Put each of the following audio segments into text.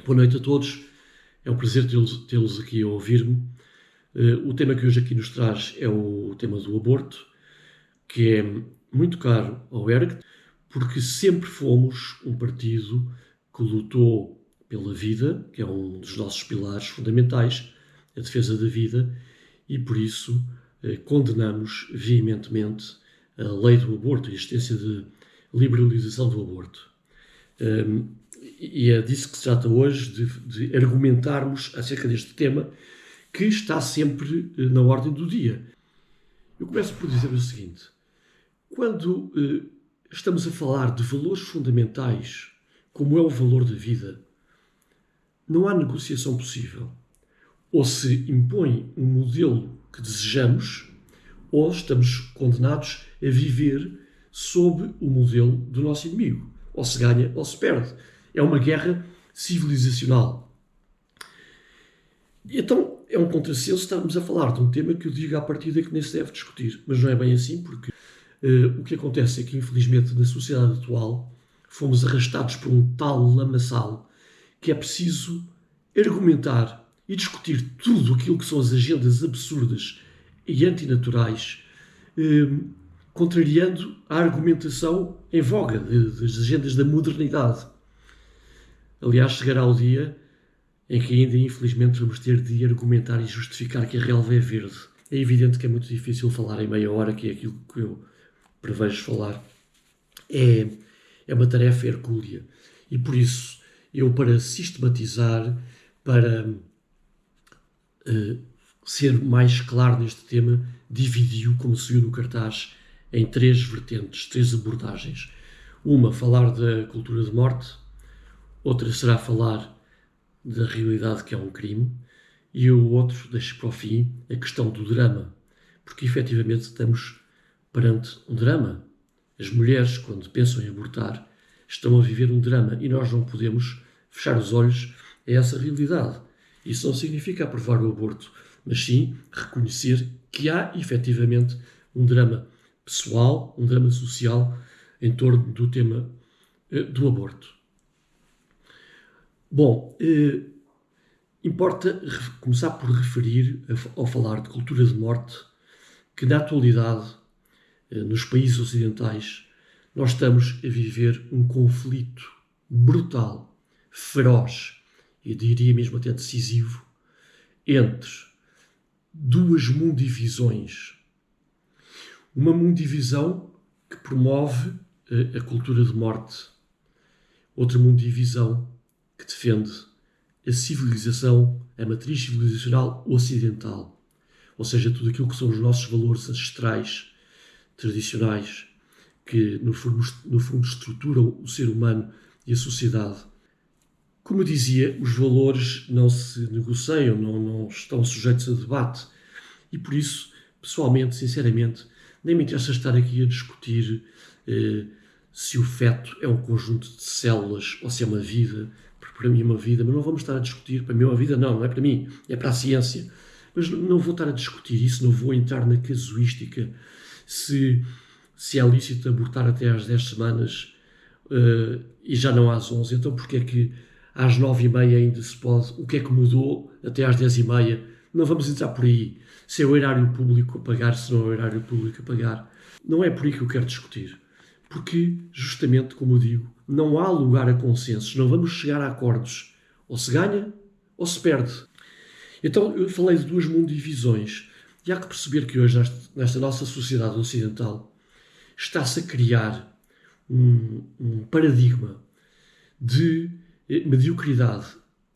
Boa noite a todos, é um prazer tê-los aqui a ouvir-me. O tema que hoje aqui nos traz é o tema do aborto, que é muito caro ao ERG, porque sempre fomos um partido que lutou pela vida, que é um dos nossos pilares fundamentais, a defesa da vida, e por isso condenamos veementemente a lei do aborto, a existência de liberalização do aborto. E é disso que se trata hoje, de argumentarmos acerca deste tema que está sempre na ordem do dia. Eu começo por dizer o seguinte: quando estamos a falar de valores fundamentais, como é o valor da vida, não há negociação possível. Ou se impõe um modelo que desejamos, ou estamos condenados a viver sob o modelo do nosso inimigo. Ou se ganha ou se perde. É uma guerra civilizacional. Então, é um contrassenso estarmos a falar de um tema que eu digo à partida que nem se deve discutir. Mas não é bem assim, porque o que acontece é que, infelizmente, na sociedade atual, fomos arrastados por um tal lamaçal que é preciso argumentar e discutir tudo aquilo que são as agendas absurdas e antinaturais, contrariando a argumentação em voga das agendas da modernidade. Aliás, chegará o dia em que ainda, infelizmente, vamos ter de argumentar e justificar que a relva é verde. É evidente que é muito difícil falar em meia hora, que é aquilo que eu prevejo falar. É uma tarefa hercúlea. E por isso, eu, para sistematizar, para ser mais claro neste tema, dividi-o, como se viu no cartaz, em 3 vertentes, 3 abordagens. Uma, falar da cultura de morte. Outra será falar da realidade que é um crime. E o outro, deixo para o fim, a questão do drama. Porque, efetivamente, estamos perante um drama. As mulheres, quando pensam em abortar, estão a viver um drama. E nós não podemos fechar os olhos a essa realidade. Isso não significa aprovar o aborto, mas sim reconhecer que há, efetivamente, um drama pessoal, um drama social em torno do tema do aborto. Bom, importa começar por referir, ao falar de cultura de morte, que na atualidade, nos países ocidentais, nós estamos a viver um conflito brutal, feroz, eu diria mesmo até decisivo, entre 2 mundivisões. Uma mundivisão que promove a cultura de morte, outra mundivisão que defende a civilização, a matriz civilizacional ocidental, ou seja, tudo aquilo que são os nossos valores ancestrais, tradicionais, que no fundo estruturam o ser humano e a sociedade. Como eu dizia, os valores não se negociam, não estão sujeitos a debate, e por isso, pessoalmente, sinceramente, nem me interessa estar aqui a discutir se o feto é um conjunto de células ou se é uma vida, porque para mim é uma vida, mas não vamos estar a discutir, para mim é uma vida, não é para mim, é para a ciência. Mas não vou estar a discutir isso, não vou entrar na casuística, se é lícito abortar até às 10 semanas e já não às 11, então porque é que às 9h30 ainda se pode, o que é que mudou até às 10h30? Não vamos entrar por aí. Se é o erário público a pagar, se não é o erário público a pagar. Não é por aí que eu quero discutir. Porque, justamente, como eu digo, não há lugar a consensos. Não vamos chegar a acordos. Ou se ganha, ou se perde. Então, eu falei de 2 mundivisões. E há que perceber que hoje, nesta nossa sociedade ocidental, está-se a criar um paradigma de mediocridade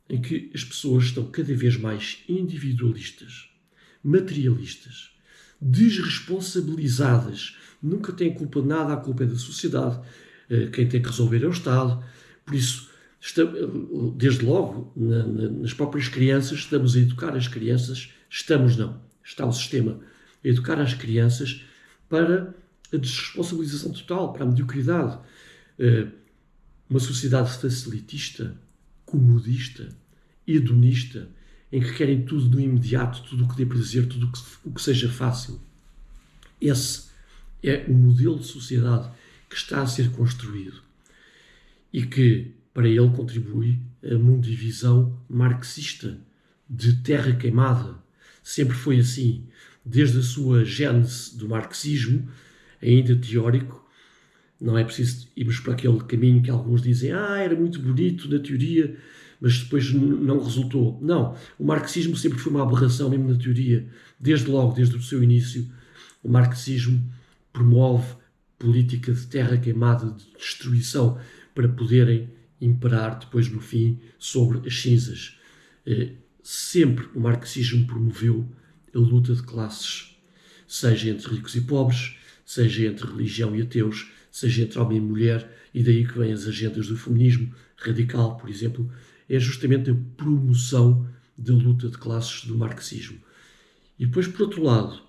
em que as pessoas estão cada vez mais individualistas, materialistas, desresponsabilizadas, nunca têm culpa de nada, a culpa é da sociedade, quem tem que resolver é o Estado. Por isso, desde logo, nas próprias crianças, estamos a educar as crianças, está o sistema a educar as crianças para a desresponsabilização total, para a mediocridade. Uma sociedade facilitista, comodista, hedonista, em que querem tudo no imediato, tudo o que dê prazer, tudo o que seja fácil. Esse é o modelo de sociedade que está a ser construído e que, para ele contribui a mundivisão marxista de terra queimada. Sempre foi assim, desde a sua gênese do marxismo, ainda teórico. Não é preciso irmos para aquele caminho que alguns dizem era muito bonito na teoria, mas depois não resultou. Não, o marxismo sempre foi uma aberração mesmo na teoria. Desde logo, desde o seu início, o marxismo promove política de terra queimada, de destruição, para poderem imperar depois no fim sobre as cinzas. Sempre o marxismo promoveu a luta de classes, seja entre ricos e pobres, seja entre religião e ateus, seja entre homem e mulher, e daí que vêm as agendas do feminismo radical, por exemplo, é justamente a promoção da luta de classes do marxismo. E depois, por outro lado,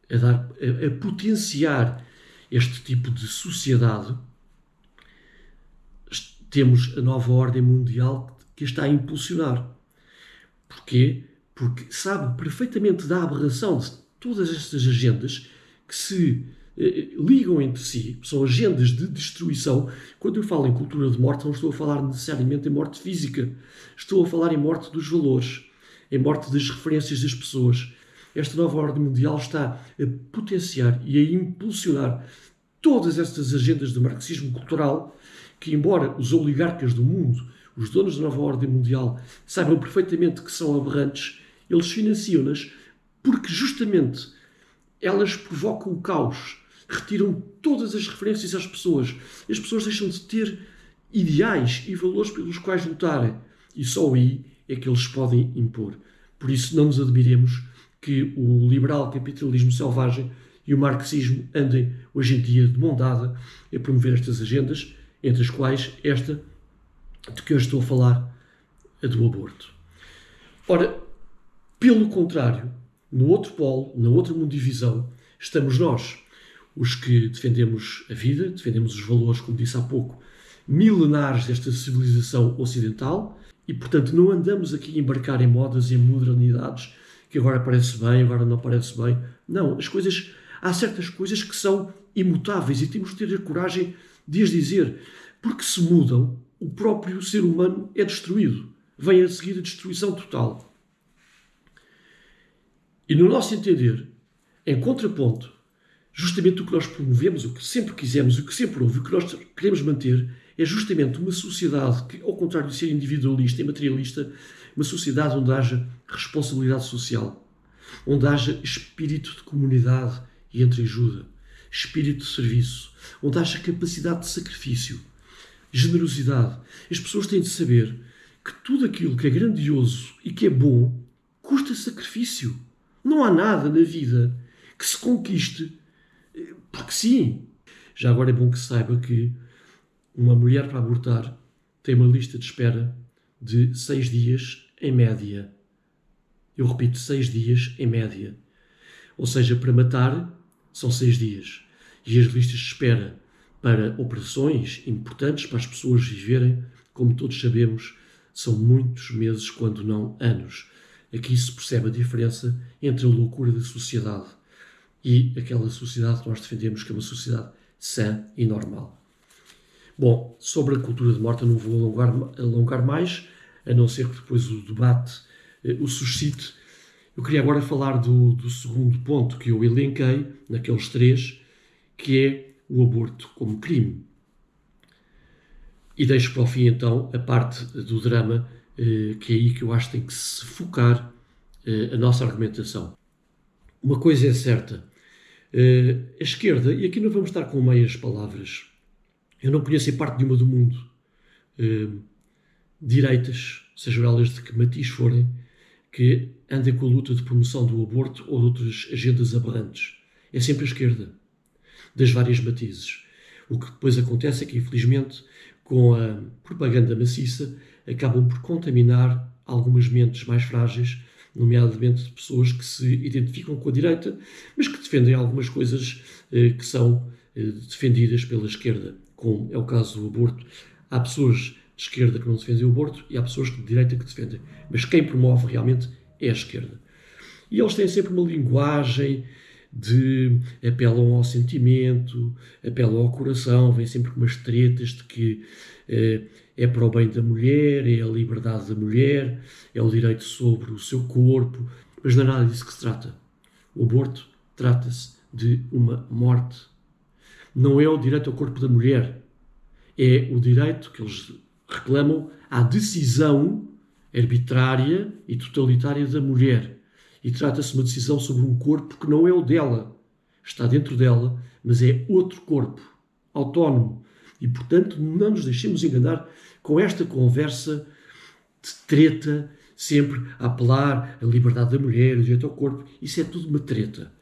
a potenciar este tipo de sociedade, temos a nova ordem mundial que a está a impulsionar. Porquê? Porque sabe perfeitamente da aberração de todas estas agendas que se ligam entre si, são agendas de destruição. Quando eu falo em cultura de morte, não estou a falar necessariamente em morte física, estou a falar em morte dos valores, em morte das referências das pessoas. Esta nova ordem mundial está a potenciar e a impulsionar todas estas agendas do marxismo cultural que, embora os oligarcas do mundo, os donos da nova ordem mundial, saibam perfeitamente que são aberrantes, eles financiam-nas porque justamente elas provocam o caos, retiram todas as referências às pessoas. As pessoas deixam de ter ideais e valores pelos quais lutarem. E só aí é que eles podem impor. Por isso não nos admiremos que o liberal capitalismo selvagem e o marxismo andem hoje em dia de mão dada a promover estas agendas, entre as quais esta de que eu estou a falar, a do aborto. Ora, pelo contrário, no outro polo, na outra mundivisão, estamos nós, os que defendemos a vida, defendemos os valores, como disse há pouco, milenares desta civilização ocidental e, portanto, não andamos aqui a embarcar em modas e em modernidades que agora parece bem, agora não parece bem. Não, há certas coisas que são imutáveis e temos de ter a coragem de as dizer, porque se mudam, o próprio ser humano é destruído. Vem a seguir a destruição total. E no nosso entender, em contraponto, justamente o que nós promovemos, o que sempre quisemos, o que sempre houve, o que nós queremos manter, é justamente uma sociedade que, ao contrário de ser individualista e materialista, uma sociedade onde haja responsabilidade social, onde haja espírito de comunidade e entreajuda, espírito de serviço, onde haja capacidade de sacrifício, generosidade. As pessoas têm de saber que tudo aquilo que é grandioso e que é bom custa sacrifício. Não há nada na vida que se conquiste porque sim. Já agora é bom que se saiba que uma mulher para abortar tem uma lista de espera de 6 dias em média. Eu repito, 6 dias em média. Ou seja, para matar são 6 dias. E as listas de espera para operações importantes para as pessoas viverem, como todos sabemos, são muitos meses, quando não anos. Aqui se percebe a diferença entre a loucura da sociedade e aquela sociedade que nós defendemos, que é uma sociedade sã e normal. Bom, sobre a cultura de morte eu não vou alongar mais, a não ser que depois o debate o suscite. Eu queria agora falar do segundo ponto que eu elenquei, naqueles 3, que é o aborto como crime. E deixo para o fim, então, a parte do drama, que é aí que eu acho que tem que se focar a nossa argumentação. Uma coisa é certa, a esquerda, e aqui não vamos estar com meias palavras, eu não conheço em parte nenhuma do mundo direitas, sejam elas de que matiz forem, que andem com a luta de promoção do aborto ou de outras agendas aberrantes. É sempre a esquerda, das várias matizes. O que depois acontece é que, infelizmente, com a propaganda maciça, acabam por contaminar algumas mentes mais frágeis, nomeadamente de pessoas que se identificam com a direita, mas que defendem algumas coisas que são defendidas pela esquerda, como é o caso do aborto. Há pessoas de esquerda que não defendem o aborto e há pessoas de direita que defendem, mas quem promove realmente é a esquerda. E eles têm sempre uma linguagem apelam ao sentimento, apelam ao coração, vêm sempre com umas tretas de que é para o bem da mulher, é a liberdade da mulher, é o direito sobre o seu corpo, mas não é nada disso que se trata. O aborto trata-se de uma morte. Não é o direito ao corpo da mulher, é o direito que eles reclamam à decisão arbitrária e totalitária da mulher. E trata-se de uma decisão sobre um corpo que não é o dela. Está dentro dela, mas é outro corpo, autónomo. E, portanto, não nos deixemos enganar com esta conversa de treta, sempre a apelar à liberdade da mulher, o direito ao corpo. Isso é tudo uma treta.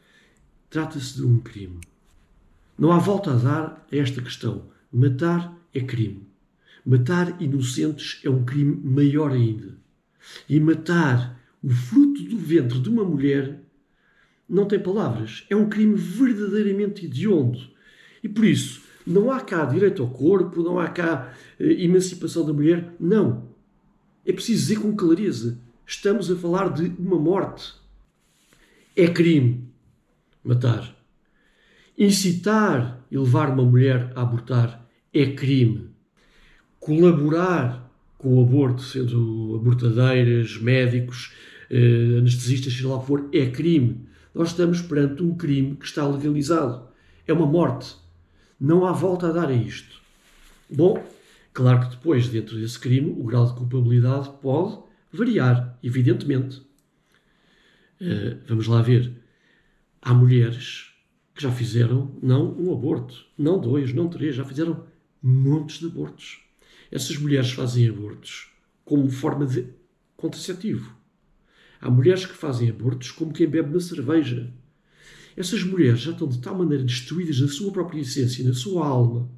Trata-se de um crime. Não há volta a dar a esta questão. Matar é crime. Matar inocentes é um crime maior ainda. E matar o fruto do ventre de uma mulher não tem palavras. É um crime verdadeiramente hediondo. E por isso, não há cá direito ao corpo, não há cá emancipação da mulher. Não. É preciso dizer com clareza. Estamos a falar de uma morte. É crime matar. Incitar e levar uma mulher a abortar é crime. Colaborar com o aborto, sendo abortadeiras, médicos, anestesistas, seja lá o que for, é crime. Nós estamos perante um crime que está legalizado. É uma morte. Não há volta a dar a isto. Bom, claro que depois, dentro desse crime, o grau de culpabilidade pode variar, evidentemente. Vamos lá ver. Há mulheres que já fizeram não um aborto, não dois, não três, já fizeram montes de abortos. Essas mulheres fazem abortos como forma de contraceptivo. Há mulheres que fazem abortos como quem bebe uma cerveja. Essas mulheres já estão de tal maneira destruídas na sua própria essência, na sua alma,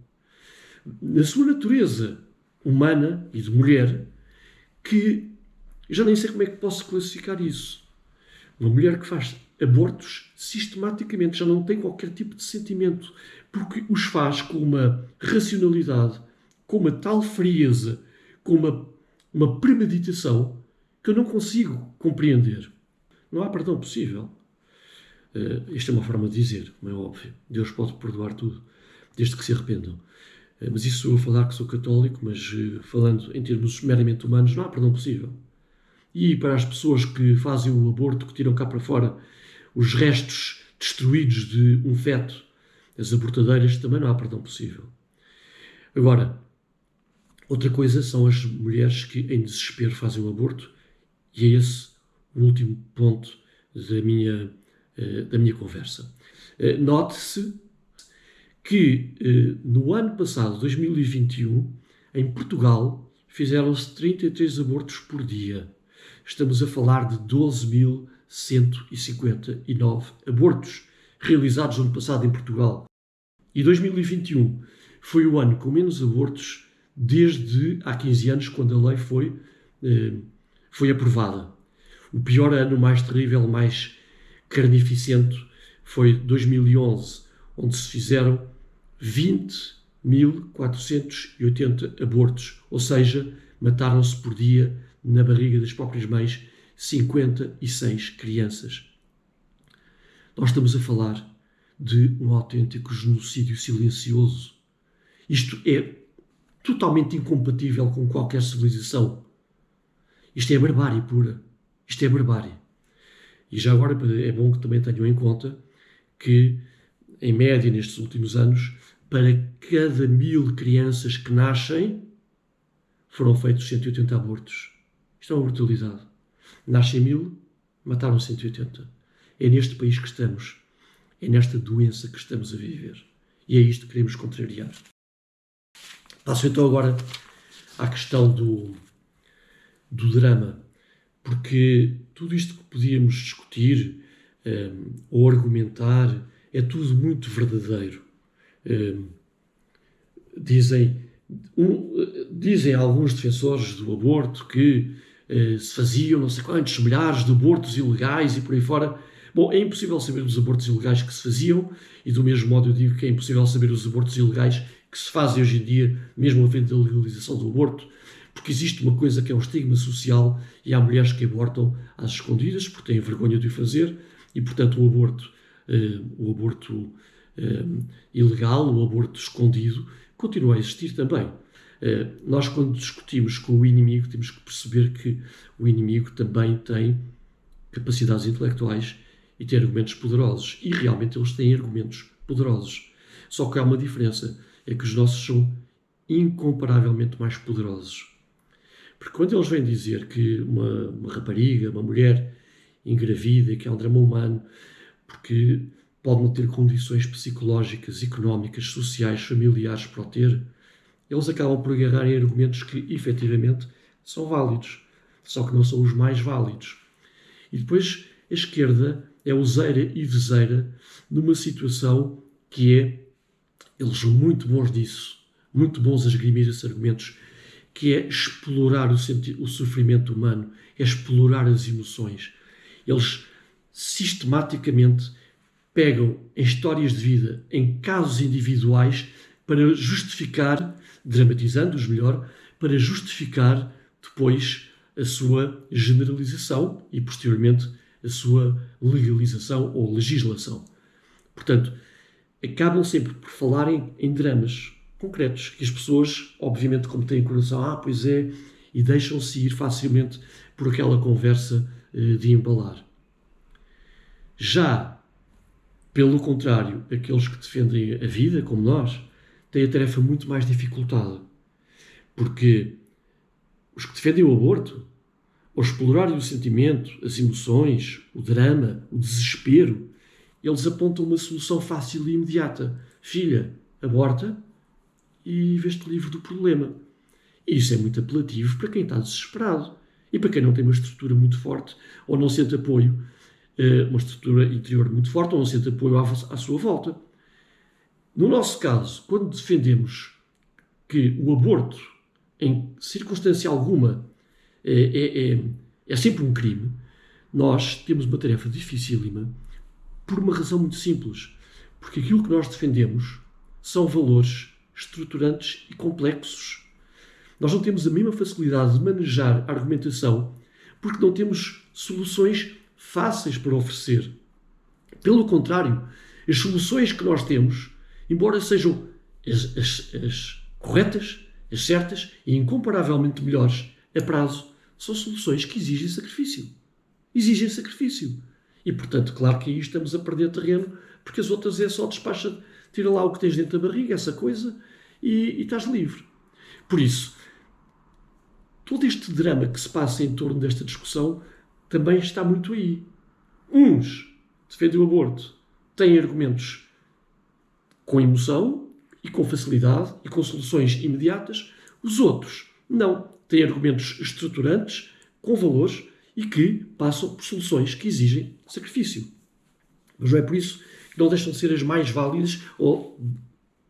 na sua natureza humana e de mulher, que eu já nem sei como é que posso classificar isso. Uma mulher que faz abortos sistematicamente já não tem qualquer tipo de sentimento, porque os faz com uma racionalidade, com uma tal frieza, com uma premeditação que eu não consigo compreender. Não há perdão possível. Isto é uma forma de dizer, como é óbvio. Deus pode perdoar tudo, desde que se arrependam. Mas isso sou eu a falar que sou católico, mas falando em termos meramente humanos, não há perdão possível. E para as pessoas que fazem o aborto, que tiram cá para fora os restos destruídos de um feto, as abortadeiras, também não há perdão possível. Agora, outra coisa são as mulheres que em desespero fazem o aborto, e é esse o último ponto da minha conversa. Note-se que no ano passado, 2021, em Portugal, fizeram-se 33 abortos por dia. Estamos a falar de 12.159 abortos realizados no ano passado em Portugal. E 2021 foi o ano com menos abortos desde há 15 anos, quando a lei foi aprovada. O pior ano, mais terrível, mais carnificente, foi 2011, onde se fizeram 20.480 abortos, ou seja, mataram-se por dia na barriga das próprias mães 56 crianças. Nós estamos a falar de um autêntico genocídio silencioso. Isto é totalmente incompatível com qualquer civilização. Isto é barbárie pura. Isto é barbárie. E já agora é bom que também tenham em conta que, em média, nestes últimos anos, para cada 1.000 crianças que nascem, foram feitos 180 abortos. Isto é uma brutalidade. Nascem 1.000, mataram 180. É neste país que estamos. É nesta doença que estamos a viver. E é isto que queremos contrariar. Passo então agora à questão do drama. Porque tudo isto que podíamos discutir ou argumentar é tudo muito verdadeiro. Dizem alguns defensores do aborto que se faziam não sei quantos milhares de abortos ilegais e por aí fora. Bom, é impossível saber os abortos ilegais que se faziam e do mesmo modo eu digo que é impossível saber os abortos ilegais que se fazem hoje em dia, mesmo a frente da legalização do aborto, porque existe uma coisa que é um estigma social e há mulheres que abortam às escondidas porque têm vergonha de o fazer e, portanto, o aborto o aborto ilegal, o aborto escondido, continua a existir também. Nós, quando discutimos com o inimigo, temos que perceber que o inimigo também tem capacidades intelectuais e tem argumentos poderosos. E realmente eles têm argumentos poderosos. Só que há uma diferença, é que os nossos são incomparavelmente mais poderosos. Porque quando eles vêm dizer que uma rapariga, uma mulher engravida, que é um drama humano, porque pode não ter condições psicológicas, económicas, sociais, familiares para o ter, eles acabam por agarrar em argumentos que, efetivamente, são válidos, só que não são os mais válidos. E depois a esquerda é useira e vezeira numa situação que é, eles são muito bons nisso, muito bons a esgrimir esses argumentos, que é explorar o sofrimento humano, é explorar as emoções. Eles sistematicamente pegam em histórias de vida, em casos individuais, para justificar, dramatizando-os melhor, para justificar depois a sua generalização e, posteriormente, a sua legalização ou legislação. Portanto, acabam sempre por falar em dramas concretos, que as pessoas, obviamente, como têm coração, pois é, e deixam-se ir facilmente por aquela conversa de embalar. Já, pelo contrário, aqueles que defendem a vida, como nós, têm a tarefa muito mais dificultada. Porque os que defendem o aborto, ao explorarem o sentimento, as emoções, o drama, o desespero, eles apontam uma solução fácil e imediata. Filha, aborta e vês-te livre do problema. E isso é muito apelativo para quem está desesperado e para quem não tem uma estrutura muito forte ou não sente apoio, uma estrutura interior muito forte ou não sente apoio à sua volta. No nosso caso, quando defendemos que o aborto, em circunstância alguma, é sempre um crime, nós temos uma tarefa dificílima por uma razão muito simples. Porque aquilo que nós defendemos são valores estruturantes e complexos. Nós não temos a mesma facilidade de manejar a argumentação porque não temos soluções fáceis para oferecer. Pelo contrário, as soluções que nós temos, embora sejam as corretas, as certas e incomparavelmente melhores a prazo, são soluções que exigem sacrifício. Exigem sacrifício. E, portanto, claro que aí estamos a perder terreno, porque as outras é só despacha, tira lá o que tens dentro da barriga, essa coisa, e estás livre. Por isso, todo este drama que se passa em torno desta discussão também está muito aí. Uns defendem o aborto, têm argumentos com emoção e com facilidade e com soluções imediatas. Os outros não, têm argumentos estruturantes, com valores e que passam por soluções que exigem sacrifício. Mas não é por isso que não deixam de ser as mais válidas, ou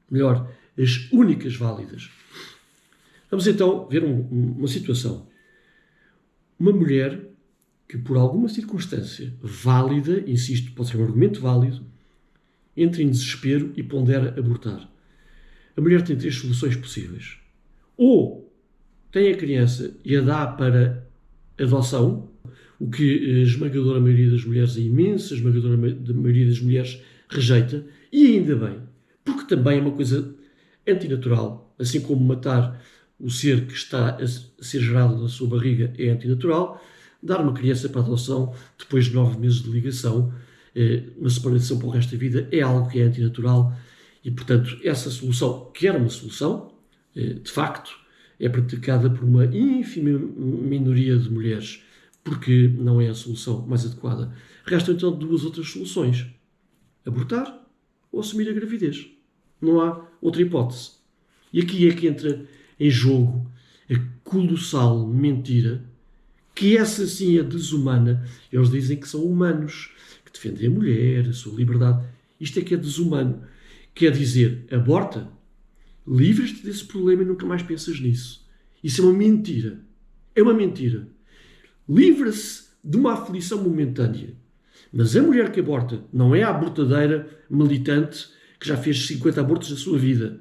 melhor, as únicas válidas. Vamos então ver uma situação. Uma mulher que por alguma circunstância válida, insisto, pode ser um argumento válido, entra em desespero e pondera abortar. A mulher tem 3 soluções possíveis. Ou tem a criança e a dá para adoção, o que a esmagadora maioria das mulheres, a imensa esmagadora maioria das mulheres, rejeita, e ainda bem, porque também é uma coisa antinatural, assim como matar o ser que está a ser gerado na sua barriga é antinatural, dar uma criança para adoção depois de 9 meses de ligação, uma separação para o resto da vida, é algo que é antinatural e, portanto, essa solução, que era uma solução, de facto, é praticada por uma ínfima minoria de mulheres, porque não é a solução mais adequada. Restam então 2 outras soluções: abortar ou assumir a gravidez. Não há outra hipótese. E aqui é que entra em jogo a colossal mentira, que essa sim é desumana. Eles dizem que são humanos, que defendem a mulher, a sua liberdade. Isto é que é desumano. Quer dizer, aborta, livras-te desse problema e nunca mais pensas nisso. Isso é uma mentira. É uma mentira. Livra-se de uma aflição momentânea. Mas a mulher que aborta não é a abortadeira militante que já fez 50 abortos na sua vida.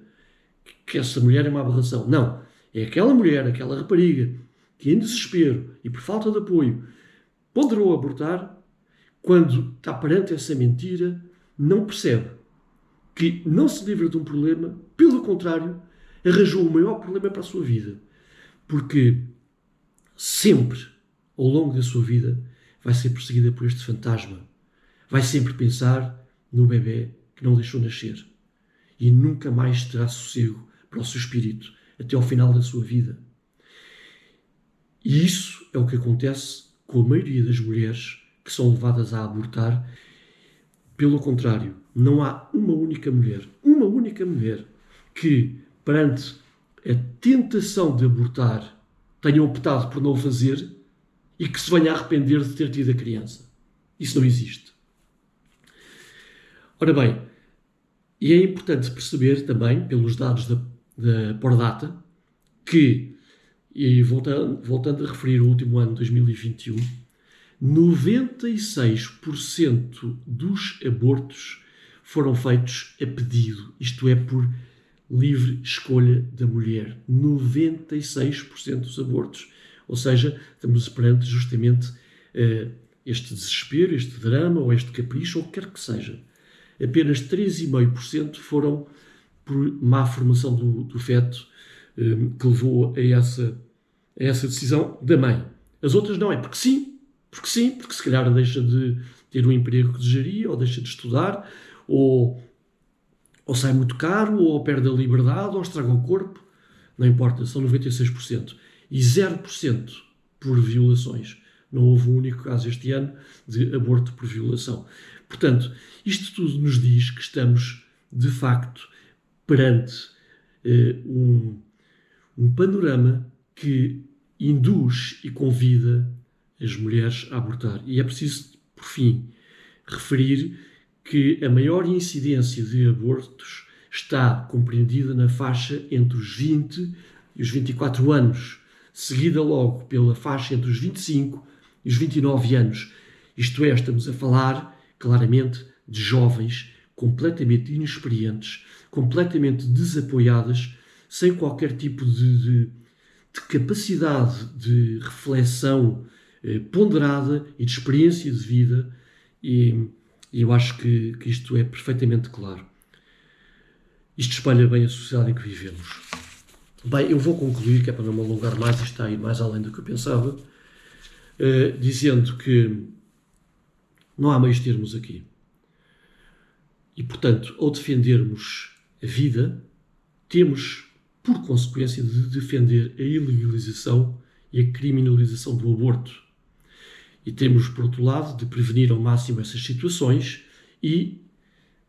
Que essa mulher é uma aberração. Não. É aquela mulher, aquela rapariga, que em desespero e por falta de apoio ponderou abortar, quando está perante essa mentira, não percebe que não se livra de um problema, pelo contrário, arranjou o maior problema para a sua vida. Porque sempre, ao longo da sua vida, vai ser perseguida por este fantasma. Vai sempre pensar no bebê que não deixou nascer. E nunca mais terá sossego para o seu espírito, até ao final da sua vida. E isso é o que acontece com a maioria das mulheres que são levadas a abortar. Pelo contrário, não há uma única mulher que, perante a tentação de abortar, tenha optado por não o fazer e que se venha a arrepender de ter tido a criança. Isso não existe. Ora bem, e é importante perceber também, pelos dados da Pordata, que, e voltando a referir o último ano, 2021, 96% dos abortos foram feitos a pedido, isto é, por livre escolha da mulher. 96% dos abortos. Ou seja, estamos perante justamente este desespero, este drama, ou este capricho, ou o que quer que seja. Apenas 3,5% foram por má formação do feto, que levou a essa decisão da mãe. As outras não é porque se calhar deixa de ter o emprego que desejaria, ou deixa de estudar, ou sai muito caro, ou perde a liberdade, ou estraga o corpo. Não importa, são 96%. E 0% por violações. Não houve um único caso este ano de aborto por violação. Portanto, isto tudo nos diz que estamos, de facto, perante um panorama que induz e convida as mulheres a abortar. E é preciso, por fim, referir que a maior incidência de abortos está compreendida na faixa entre os 20 e os 24 anos, seguida logo pela faixa entre os 25 e os 29 anos. Isto é, estamos a falar claramente de jovens completamente inexperientes, completamente desapoiadas, sem qualquer tipo de capacidade de reflexão ponderada e de experiência de vida, e eu acho que isto é perfeitamente claro. Isto espelha bem a sociedade em que vivemos. Bem, eu vou concluir, que é para não me alongar mais, isto está a ir mais além do que eu pensava, dizendo que não há meios termos aqui. E, portanto, ao defendermos a vida, temos, por consequência, de defender a ilegalização e a criminalização do aborto. E temos, por outro lado, de prevenir ao máximo essas situações e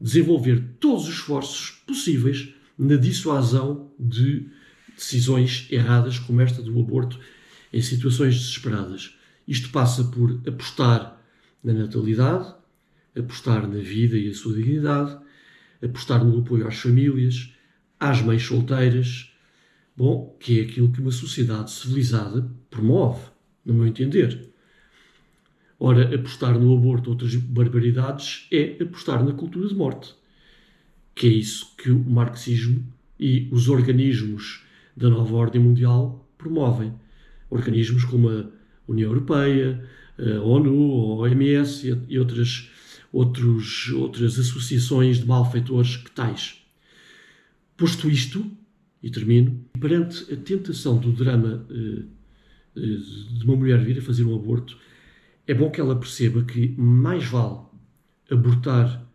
desenvolver todos os esforços possíveis na dissuasão de decisões erradas como esta do aborto em situações desesperadas. Isto passa por apostar na natalidade, apostar na vida e a sua dignidade, apostar no apoio às famílias, às mães solteiras, que é aquilo que uma sociedade civilizada promove, no meu entender. Ora, apostar no aborto ou outras barbaridades é apostar na cultura de morte, que é isso que o marxismo e os organismos da nova ordem mundial promovem. Organismos como a União Europeia, a ONU, a OMS e outras associações de malfeitores que tais. Posto isto, e termino, perante a tentação do drama de uma mulher vir a fazer um aborto, é bom que ela perceba que mais vale abortar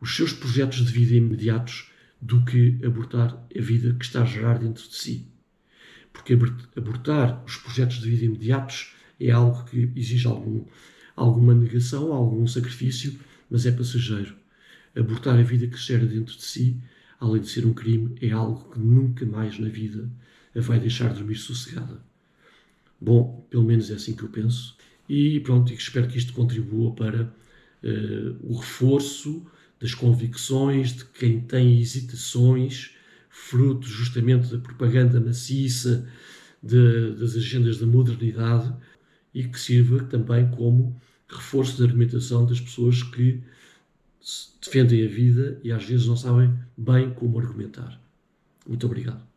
os seus projetos de vida imediatos do que abortar a vida que está a gerar dentro de si. Porque abortar os projetos de vida imediatos é algo que exige alguma negação, algum sacrifício, mas é passageiro. Abortar a vida que gera dentro de si, além de ser um crime, é algo que nunca mais na vida a vai deixar dormir sossegada. Bom, pelo menos é assim que eu penso. E pronto, espero que isto contribua para o reforço das convicções de quem tem hesitações, fruto justamente da propaganda maciça das agendas da modernidade, e que sirva também como reforço da argumentação das pessoas que defendem a vida e às vezes não sabem bem como argumentar. Muito obrigado.